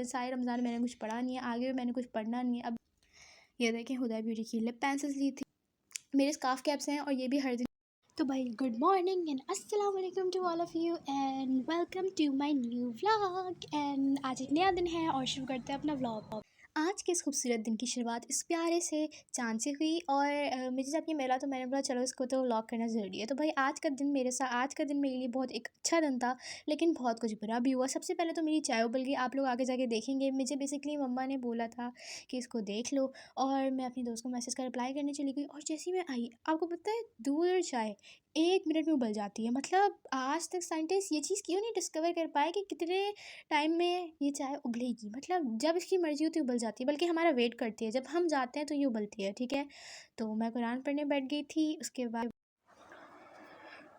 सारे रमज़ान मैंने कुछ पढ़ा नहीं है, आगे भी मैंने कुछ पढ़ना नहीं है। अब ये देखें हुदा ब्यूटी की लिप पेंसिल्स ली थी, मेरे स्कार्फ कैप्स हैं और ये भी हर दिन। तो भाई गुड मॉर्निंग एंड अस्सलाम वालेकुम to all of you and welcome to my new vlog. And आज एक नया दिन है और शुरू करते हैं अपना व्लॉग। आज के इस खूबसूरत दिन की शुरुआत इस प्यारे से चाँद से हुई और मुझे जब ये मिला तो मैंने बोला चलो इसको तो व्लॉग करना ज़रूरी है। तो भाई आज का दिन मेरे लिए बहुत एक अच्छा दिन था, लेकिन बहुत कुछ बुरा भी हुआ। सबसे पहले तो मेरी चाय उबल गई, आप लोग आगे जाके देखेंगे। मुझे बेसिकली मम्मा ने बोला था कि इसको देख लो और मैं अपनी दोस्त को मैसेज का रिप्लाई करने चली गई और जैसे ही मैं आई, आपको पता है दूध चाय 1 मिनट में उबल जाती है। मतलब आज तक साइंटिस्ट ये चीज़ क्यों नहीं डिस्कवर कर पाए कि कितने टाइम में ये चाय उबलेगी। मतलब जब इसकी मर्ज़ी होती है उबल जाती है, बल्कि हमारा वेट करती है, जब हम जाते हैं तो ये उबलती है, ठीक है। तो मैं कुरान पढ़ने बैठ गई थी, उसके बाद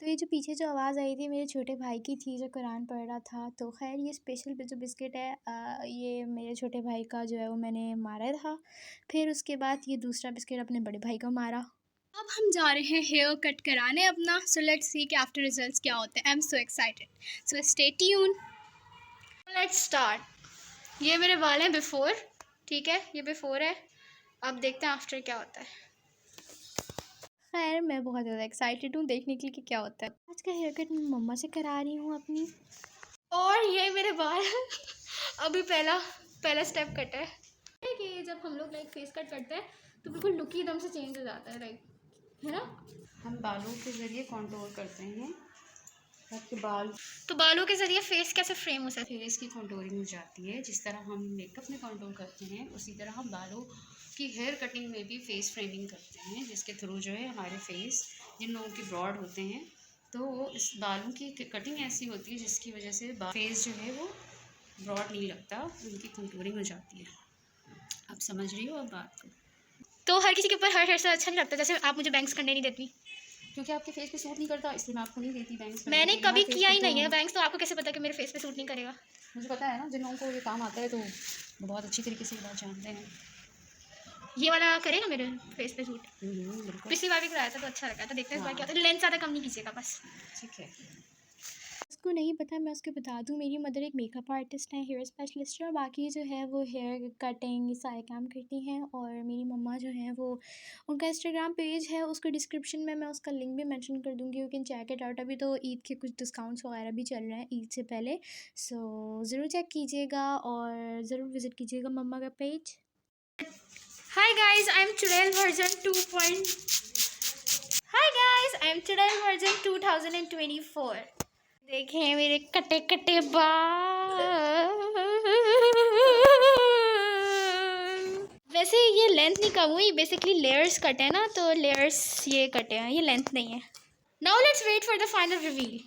तो ये जो पीछे जो आवाज़ आई थी मेरे छोटे भाई की थी जो कुरान पढ़ रहा था। तो खैर ये स्पेशल जो बिस्किट है ये मेरे छोटे भाई का जो है वो मैंने मारा था। फिर उसके बाद ये दूसरा बिस्किट अपने बड़े भाई को मारा। अब हम जा रहे हैं हेयर कट कराने अपना। सो लेट्स सी कि आफ्टर रिजल्ट्स क्या होते हैं। I am so excited, so stay tune. Let's start. ये मेरे बाल हैं बिफोर, ठीक है, ये बिफोर है। अब देखते हैं आफ्टर क्या होता है। खैर मैं बहुत ज़्यादा एक्साइटेड हूँ देखने के लिए कि क्या होता है। आज का हेयर कट मैं मम्मा से करा रही हूँ अपनी, और ये मेरे बाल अभी पहला पहला स्टेप कट है कि जब हम लोग लाइक फेस कट करते हैं तो बिल्कुल लुक ही एकदम से चेंज हो जाता है, लाइक, है ना। हम बालों के ज़रिए कंट्रोल करते हैं आपके बाल, तो बालों के ज़रिए फेस कैसे फ्रेम हो सकता है। फेस की कंटूरिंग हो जाती है। जिस तरह हम मेकअप में कंट्रोल करते हैं उसी तरह हम बालों की हेयर कटिंग में भी फेस फ्रेमिंग करते हैं, जिसके थ्रू जो है हमारे फेस, जिन लोगों के ब्रॉड होते हैं तो वो इस बालों की कटिंग ऐसी होती है जिसकी वजह से फेस जो है वो ब्रॉड नहीं लगता, उनकी कंटूरिंग हो जाती है। आप समझ रही हो अब बात को। तो हर किसी के ऊपर हर हेयर स्टाइल अच्छा नहीं लगता। जैसे आप मुझे बैंक्स करने नहीं देती क्योंकि आपके फेस पे सूट नहीं करता, इसलिए मैं आपको नहीं देती बैंक्स। मैंने कभी किया ही नहीं है बैंक्स, तो आपको कैसे पता कि मेरे फेस पे सूट नहीं करेगा। मुझे पता है ना, जिन लोगों को ये काम आता है तो वो बहुत अच्छी तरीके से ये बात जानते हैं। ये वाला करेगा मेरे फेस पे सूट। बिल्कुल पिछली बार भी कराया था तो अच्छा लगा था। देखते हैं इस बार क्या होता है। लेंथ ज़्यादा कम नहीं कीजिएगा बस। ठीक है। उसको नहीं पता, मैं उसको बता दूँ। मेरी मदर एक मेकअप आर्टिस्ट है, हेयर स्पेशलिस्ट है, और बाकी जो है वो हेयर कटिंग ये सारे काम करती हैं। और मेरी मम्मा जो है वो, उनका इंस्टाग्राम पेज है, उसको डिस्क्रिप्शन में मैं उसका लिंक भी मेंशन कर दूँगी। You can check it out. अभी तो ईद के कुछ डिस्काउंट्स वगैरह भी चल रहे हैं ईद से पहले, सो ज़रूर चेक कीजिएगा और ज़रूर विज़िट कीजिएगा मम्मा का पेज। हाय गाइस, आई एम चुड़ैल version 2. Hi guys, I am चुड़ैल वर्जन 2024। देखें मेरे कटे कटे बाल। वैसे ये लेंथ नहीं कम हुई, बेसिकली लेयर्स कटे हैं ना, तो लेयर्स ये कटे हैं, ये लेंथ नहीं है। Now let's wait for the final reveal.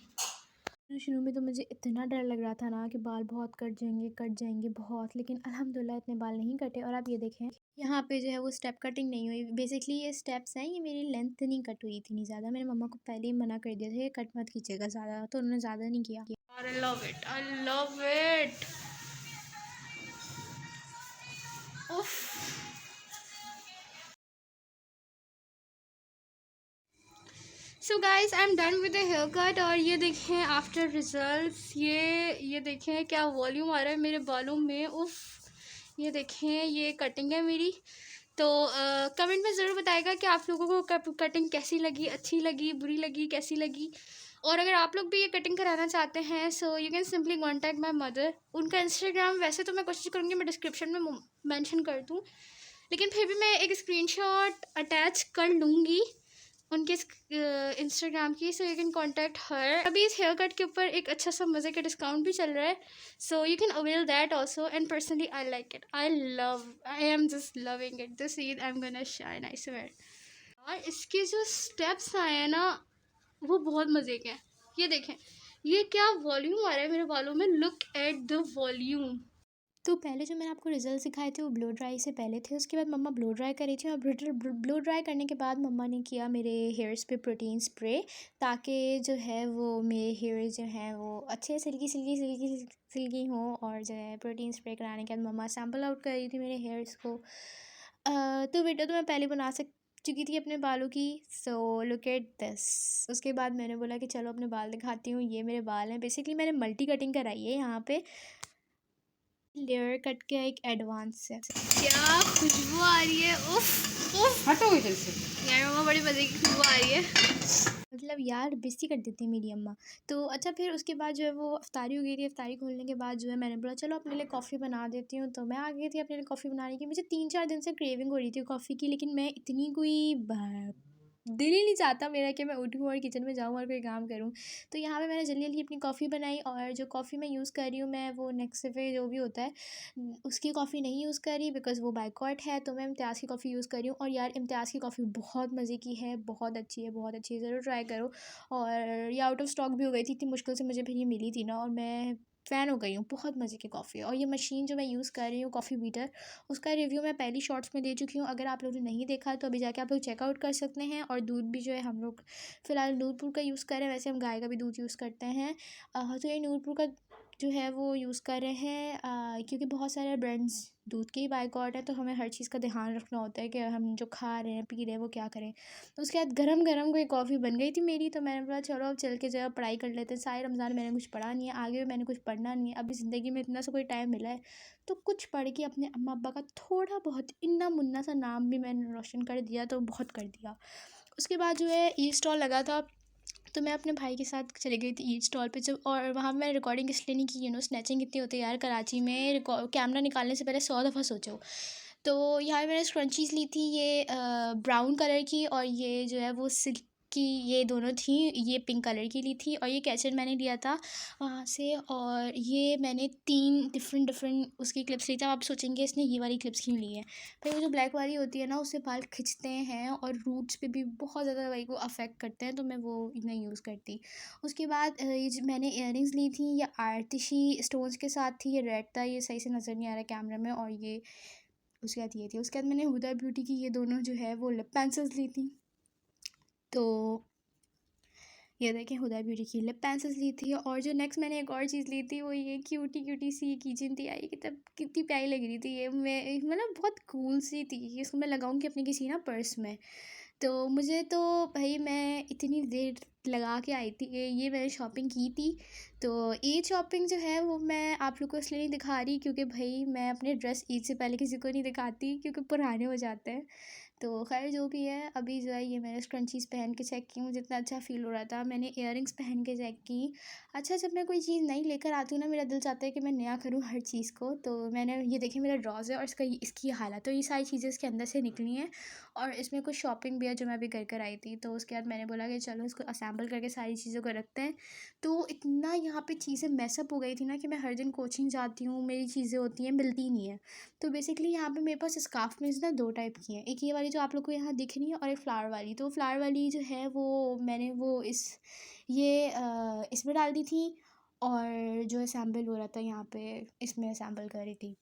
शुरू में तो मुझे इतना डर लग रहा था ना कि बाल बहुत कट जाएंगे बहुत, लेकिन अल्हम्दुलिल्लाह इतने बाल नहीं कटे। और आप ये देखें यहाँ पे जो है वो स्टेप कटिंग नहीं हुई। बेसिकली ये स्टेप्स हैं, ये मेरी लेंथ नहीं कट हुई थी नहीं ज़्यादा। मैंने मम्मा को पहले ही मना कर दिया था ये कट मत कीजिएगा ज़्यादा, तो उन्होंने ज़्यादा नहीं किया। और I love it, I love it. उफ। So guys I am done with the haircut. और ये देखें आफ्टर रिजल्ट्स, ये देखें क्या वॉल्यूम आ रहा है मेरे बालों में। उफ, ये देखें ये कटिंग है मेरी। तो कमेंट में ज़रूर बताएगा कि आप लोगों को कटिंग कैसी लगी, अच्छी लगी, बुरी लगी, कैसी लगी। और अगर आप लोग भी ये कटिंग कराना चाहते हैं so you can simply contact my mother. उनका इंस्टाग्राम वैसे तो मैं कोशिश करूँगी मैं डिस्क्रिप्शन में मेंशन कर दूँ, लेकिन फिर भी मैं एक स्क्रीनशॉट अटैच कर लूँगी उनके इंस्टाग्राम की, सो यू कैन कॉन्टैक्ट हर। अभी इस हेयर कट के ऊपर एक अच्छा सा मज़े का डिस्काउंट भी चल रहा है, so you can avail that also. And personally I like it, I am just loving it. This Eid I am gonna shine, I swear. और इसके जो स्टेप्स आए हैं ना, वो बहुत मज़े के हैं। ये देखें, ये क्या वॉल्यूम आ रहा है मेरे बालों में, लुक एट द वॉल्यूम। तो पहले जो मैंने आपको रिजल्ट दिखाए थे वो ब्लो ड्राई से पहले थे, उसके बाद मम्मा ब्लो ड्राई करी थी, और ब्लो ड्राई करने के बाद मम्मा ने किया मेरे हेयर्स पे प्रोटीन स्प्रे, ताकि जो है वो मेरे हेयर जो हैं वो अच्छे सिल्की सिल्की सिल्की सिल्की हों। और जो है प्रोटीन स्प्रे कराने के बाद मम्मा सैम्पल आउट कर रही थी मेरे हेयर्स को। तो वीडियो तो मैं पहले बना चुकी थी अपने बालों की, सो लुक एट दिस। उसके बाद मैंने बोला कि चलो अपने बाल दिखाती हूँ। ये मेरे बाल हैं, बेसिकली मैंने मल्टी कटिंग कराई है यहाँ पे। लेयर कट का एक एडवांस है। क्या खुशबू आ रही है, उफ उफ। हटो इधर से। यार मम्मा बड़ी मज़े की खुशबू आ रही है, मतलब यार बेइज्जती कर देती है मेरी अम्मा। तो अच्छा, फिर उसके बाद जो है वो अफ्तारी हो गई थी। अफ्तारी खोलने के बाद जो है मैंने बोला चलो अपने लिए कॉफ़ी बना देती हूँ। तो मैं आ गई थी अपने लिए कॉफ़ी बनाने की। मुझे 3-4 दिन से क्रेविंग हो रही थी कॉफ़ी की, लेकिन मैं इतनी कोई दिल ही नहीं चाहता मेरा कि मैं उठूँ और किचन में जाऊँ और कोई काम करूँ। तो यहाँ पे मैंने जल्दी जल्दी अपनी कॉफ़ी बनाई, और जो कॉफ़ी मैं यूज़ कर रही हूँ, मैं वो नेस्कैफ़े जो भी होता है उसकी कॉफ़ी नहीं यूज़ कर रही, बिकॉज़ वो बायकॉट है। तो मैं इम्तियाज़ की कॉफ़ी यूज़ कर रही हूँ, और यार इम्तियाज़ की कॉफ़ी बहुत मज़े की है, बहुत अच्छी है, बहुत अच्छी है, ज़रूर ट्राई करो। और ये आउट ऑफ स्टॉक भी हो गई थी, इतनी मुश्किल से मुझे फिर ये मिली थी ना, और मैं फ़ैन हो गई हूँ, बहुत मज़े की कॉफ़ी है। और ये मशीन जो मैं यूज़ कर रही हूँ कॉफ़ी बीटर, उसका रिव्यू मैं पहली शॉर्ट्स में दे चुकी हूँ। अगर आप लोगों ने नहीं देखा तो अभी जाके आप लोग चेकआउट कर सकते हैं। और दूध भी जो है हम लोग फ़िलहाल नूरपुर का यूज़ कर रहे हैं, वैसे हम गाय का भी दूध यूज़ करते हैं। तो ये नूरपुर का जो है वो यूज़ कर रहे हैं, क्योंकि बहुत सारे ब्रांड्स दूध के ही बायकॉट है, तो हमें हर चीज़ का ध्यान रखना होता है कि हम जो खा रहे हैं पी रहे हैं वो क्या करें। तो उसके बाद गरम गरम कोई कॉफ़ी बन गई थी मेरी, तो मैंने बोला चलो अब चल के जो है पढ़ाई कर लेते हैं। सारे रमज़ान मैंने कुछ पढ़ा नहीं है, आगे भी मैंने कुछ पढ़ना नहीं है। अभी ज़िंदगी में इतना सा कोई टाइम मिला है, तो कुछ पढ़ के अपने अम्मा अब्बा का थोड़ा बहुत इन्ना मुन्ना सा नाम भी मैंने रोशन कर दिया, तो बहुत कर दिया। उसके बाद जो है ई स्टॉल लगा था, तो मैं अपने भाई के साथ चली गई थी ईद स्टॉल पे। जब और वहाँ मैंने रिकॉर्डिंग इसलिए नहीं की, स्नैचिंग कितनी होती है यार कराची में, कैमरा निकालने से पहले 100 दफ़ा सोचो। तो यहाँ मैंने स्क्रंचीज़ ली थी, ये ब्राउन कलर की, और ये जो है वो सिल्क की, ये दोनों थी। ये पिंक कलर की ली थी, और ये कैचेट मैंने लिया था वहाँ से। और ये मैंने 3 डिफरेंट डिफरेंट उसकी क्लिप्स ली थी। अब आप सोचेंगे इसने ये वाली क्लिप्स क्यों ली है। भाई वो जो ब्लैक वाली होती है ना, उससे बाल खिंचते हैं और रूट्स पे भी बहुत ज़्यादा भाई को अफेक्ट करते हैं, तो मैं वो नहीं यूज़ करती। उसके बाद ये जो मैंने इयररिंग्स ली थी, ये आर्टिशी स्टोन्स के साथ थी। ये रेड था, ये सही से नज़र नहीं आ रहा कैमरा में। और ये उसके बाद ये थी। उसके बाद मैंने हुदा ब्यूटी की ये दोनों जो है वो लिप पेंसिल्स ली थी। तो ये देखें, हुदा ब्यूटी की लिप पेंसिल्स ली थी। और जो नेक्स्ट मैंने एक और चीज़ ली थी, वो ये क्यूटी क्यूटी सी कीचेन थी। आई कितनी कितनी प्यारी लग रही थी ये, मैं मतलब बहुत कूल सी थी। इसको मैं लगाऊंगी अपने किसी ना पर्स में। तो मुझे तो भाई मैं इतनी देर लगा के आई थी, ये मैंने शॉपिंग की थी। तो ईद शॉपिंग जो है वो मैं आप लोग को इसलिए नहीं दिखा रही, क्योंकि भाई मैं अपने ड्रेस ईद से पहले किसी को नहीं दिखाती, क्योंकि पुराने हो जाते हैं। तो खैर जो भी है, अभी जो है ये मैंने स्क्रंचीज़ पहन के चेक की, मुझे इतना अच्छा फ़ील हो रहा था। मैंने इयररिंग्स पहन के चेक की। अच्छा, जब मैं कोई चीज़ नई लेकर आती हूँ ना, मेरा दिल चाहता है कि मैं नया करूँ हर चीज़ को। तो मैंने ये देखिए मेरा ड्रॉज़ है, और इसकी हालत, तो ये सारी चीज़ें इसके अंदर से निकली हैं। और इसमें कुछ शॉपिंग भी है जो मैं अभी कर कर आई थी। तो उसके बाद मैंने बोला कि चलो इसको असेंबल करके सारी चीज़ों को रखते हैं। तो इतना यहाँ पे चीज़ें मैसअप हो गई थी ना, कि मैं हर दिन कोचिंग जाती हूँ, मेरी चीज़ें होती हैं, मिलती ही नहीं है। तो बेसिकली यहाँ पे मेरे पास स्कार्फ मीन्स ना 2 टाइप की हैं। एक ये वाली जो आप लोग को यहाँ दिख रही है, और एक फ्लावर वाली। तो फ्लावर वाली जो है वो मैंने वो इसमें डाल दी थी। और जो असेंबल हो रहा था यहाँ पे, इसमें असेंबल कर रही थी।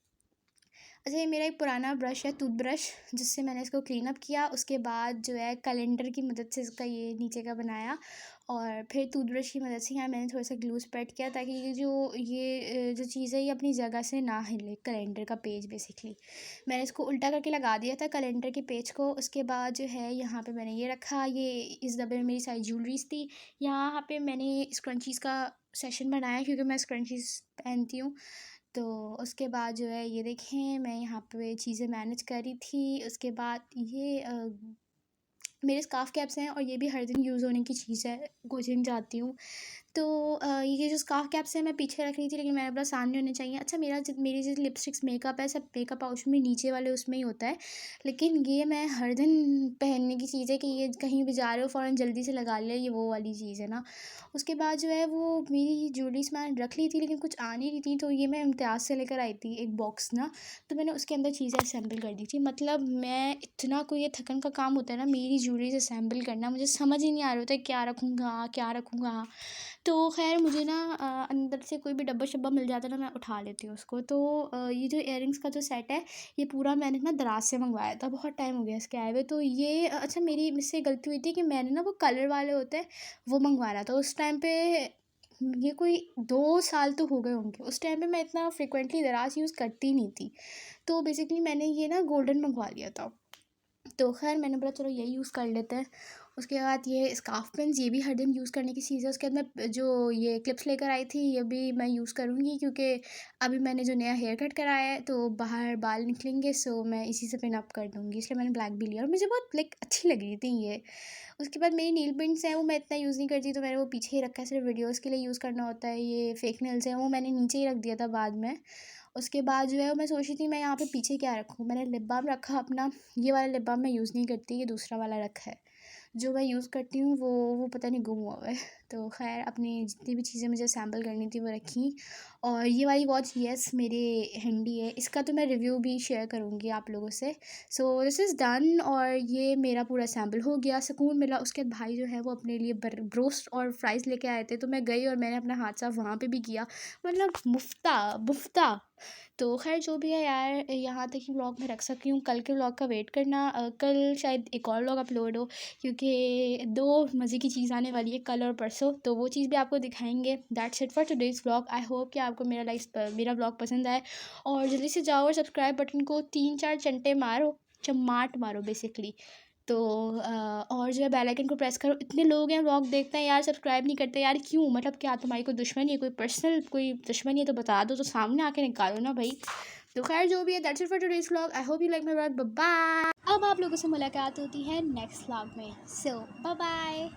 अच्छा, ये मेरा एक पुराना ब्रश है, टूथब्रश, जिससे मैंने इसको क्लीन अप किया। उसके बाद जो है कैलेंडर की मदद से इसका ये नीचे का बनाया, और फिर टूथब्रश की मदद से यहाँ मैंने थोड़ा सा ग्लू स्प्रेड किया, ताकि ये जो चीज़ है ये अपनी जगह से ना हिले। कैलेंडर का पेज बेसिकली मैंने इसको उल्टा करके लगा दिया था कैलेंडर के पेज को। उसके बाद जो है यहाँ पे मैंने ये रखा, ये इस डब्बे में मेरी सारी ज्वेलरीज थी। यहाँ पे मैंने स्क्रंचीज़ का सेशन बनाया, क्योंकि मैं स्क्रंचीज़ पहनती हूँ। तो उसके बाद जो है ये देखें, मैं यहाँ पे चीज़ें मैनेज कर रही थी। उसके बाद ये मेरे स्कार्फ़ कैप्स हैं, और ये भी हर दिन यूज़ होने की चीज़ है, कोचिंग जाती हूँ। तो ये जो स्कार्फ कैप्स हैं मैं पीछे रख रही थी, लेकिन मेरे पास सामने होने चाहिए। अच्छा, मेरी जो लिपस्टिक्स मेकअप है सब मेकअप पाउच में नीचे वाले उसमें ही होता है, लेकिन ये मैं हर दिन पहनने की चीज़ है कि ये कहीं भी जा रहे हो फ़ौरन जल्दी से लगा लिया, ये वो वाली चीज़ है ना। उसके बाद जो है वो मेरी ज्वेलरीज मैंने रख ली थी, लेकिन कुछ आ नहीं रही थी, तो ये मैं इम्तियाज़ से लेकर आई थी एक बॉक्स ना, तो मैंने उसके अंदर चीज़ें असेंबल कर दी थी। मतलब मैं इतना, कोई ये थकन का काम होता है ना मेरी ज्वेलरीज असेंबल करना, मुझे समझ ही नहीं आ रहा होता है क्या रखूँगा क्या रखूँगा। तो ख़ैर मुझे ना अंदर से कोई भी डब्बा-शब्बा मिल जाता है ना, मैं उठा लेती हूँ उसको। तो ये जो इयररिंग्स का जो सेट है, ये पूरा मैंने ना दराज़ से मंगवाया था, बहुत टाइम हो गया इसके आए हुए। तो ये अच्छा, मेरी मुझसे गलती हुई थी कि मैंने ना वो कलर वाले होते हैं वो मंगवा रहा था उस टाइम पे। ये कोई 2 साल तो हो गए होंगे, उस टाइम पे मैं इतना फ्रिक्वेंटली दराज़ यूज़ करती नहीं थी। तो बेसिकली मैंने ये ना गोल्डन मंगवा लिया था। तो ख़ैर मैंने बोला चलो यही यूज़ कर लेते हैं। उसके बाद ये स्कार्फ़ पिन्स, ये भी हर दिन यूज़ करने की चीज़ है। उसके बाद मैं जो ये क्लिप्स लेकर आई थी, ये भी मैं यूज़ करूँगी, क्योंकि अभी मैंने जो नया हेयर कट कराया है तो बाहर बाल निकलेंगे, सो मैं इसी से पिन अप कर दूँगी, इसलिए मैंने ब्लैक भी लिया और मुझे बहुत लाइक अच्छी लग रही थी ये। उसके बाद मेरी नील पेंट्स हैं, वो मैं इतना यूज़ नहीं करती, तो मैंने वो पीछे ही रखा है, सिर्फ वीडियोज़ के लिए यूज़ करना होता है। ये फेक नेल्स हैं, वो मैंने नीचे ही रख दिया था बाद में। उसके बाद जो है मैं सोच रही थी मैं यहाँ पे पीछे क्या रखूँ, मैंने लिप बाम रखा अपना। ये वाला लिप बाम मैं यूज़ नहीं करती, ये दूसरा वाला रखा है। जो मैं यूज़ करती हूँ वो पता नहीं गुम हुआ है। तो ख़ैर अपनी जितनी भी चीज़ें मुझे सैंपल करनी थी वो रखी। और ये वाली वॉच येस मेरे हैंडी है, इसका तो मैं रिव्यू भी शेयर करूँगी आप लोगों से। सो दिस इज़ डन, और ये मेरा पूरा सैंपल हो गया, सुकून मिला। उसके बाद भाई जो है वो अपने लिए ब्रोस्ट और फ्राइज़ लेके आए थे, तो मैं गई और मैंने अपना हाथ साफ़ वहाँ पे भी किया। मतलब मुफ्ता। तो ख़ैर जो भी है यार, यहाँ तक ही व्लॉग मैं रख सकी हूँ। कल के व्लॉग का वेट करना, कल शायद एक और व्लॉग अपलोड हो, क्योंकि 2 मज़े की चीज़ आने वाली है कल और परसों, तो वो चीज़ भी आपको दिखाएँगे। That's it for today's vlog. I hope कि आपको मेरा व्लॉग पसंद आए, और जल्दी से जाओ और सब्सक्राइब बटन को 3-4 चंटे मारो, चमाट मारो बेसिकली। तो और जो है बेल आइकन को प्रेस करो। इतने लोग हैं व्लॉग देखते हैं यार, सब्सक्राइब नहीं करते यार, क्यों? मतलब क्या तुम्हारी कोई दुश्मनी है, कोई पर्सनल कोई दुश्मनी है तो बता दो, तो सामने आके निकालो ना भाई। तो खैर जो भी है, that's it for today's vlog. I hope you like my vlog. Bye bye. अब आप लोगों से मुलाकात होती है नेक्स्ट व्लॉग में। सो बाय बाय।